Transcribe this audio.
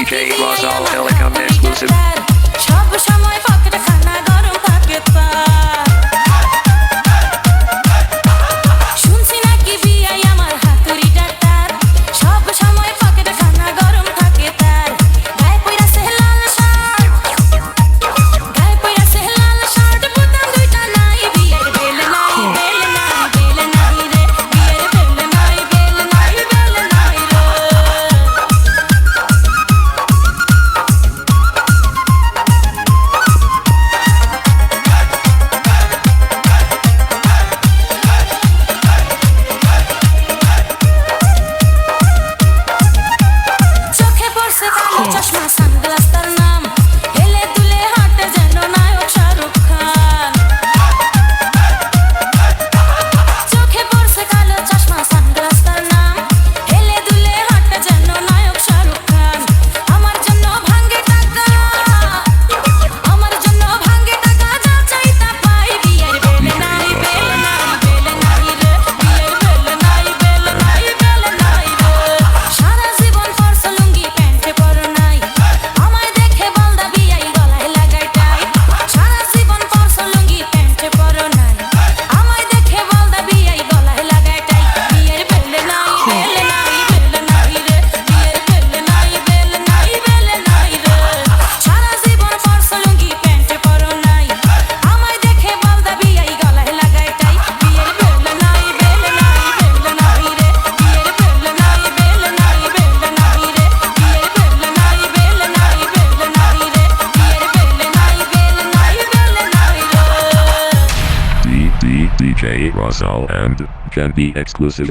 DJ Rosal Helicom exclusive. সব সময় pocket খানা গরম থাকে তার শুনছি নাকি বিয়াই আমার হাতুড়ি ডাক্তার সব সময় পকেট খানা গরম থাকে তার গায়ে পইরাছে লাল শার্ট বোতাম দুইটা নাই বিয়ের বেলে নাই রে বিয়ের বেলে নাই রে চশমা সানগ্লাস তার নাম হেলে দুলে হাঁটে যেন নায়ক শাহরুখ খান চোখে পড়ছে কালো চশমা সানগ্লাস তার নাম হেলে দুলে হাঁটে যেন নায়ক শাহরুখ খান আমার জন্য ভাঙ্গে টাকা যা চাই তা পাই বিয়ের বেলে নাই রে বিয়ের বেলে নাই রে সারা জীবন পরছ লুঙ্গি প্যান্টে পরো নাই আমায় দেখে বলদা বিয়াই গলায় লাগাই টাই সারা জীবন পরছ লুঙ্গি প্যান্টে পরো নাই আমায় দেখে বলদা বিয়াই গলায় লাগাই টাই বিয়ের বেলে নাই রে বিয়ের বেলে নাই রে সারা জীবন পরছ লুঙ্গি প্যান্টে পরো নাই আমায় দেখে বলদা বিয়াই গলায় লাগাই টাই বিয়ের বেলে নাই রে বিয়ের বেলে নাই DJ Rosal and can be exclusive.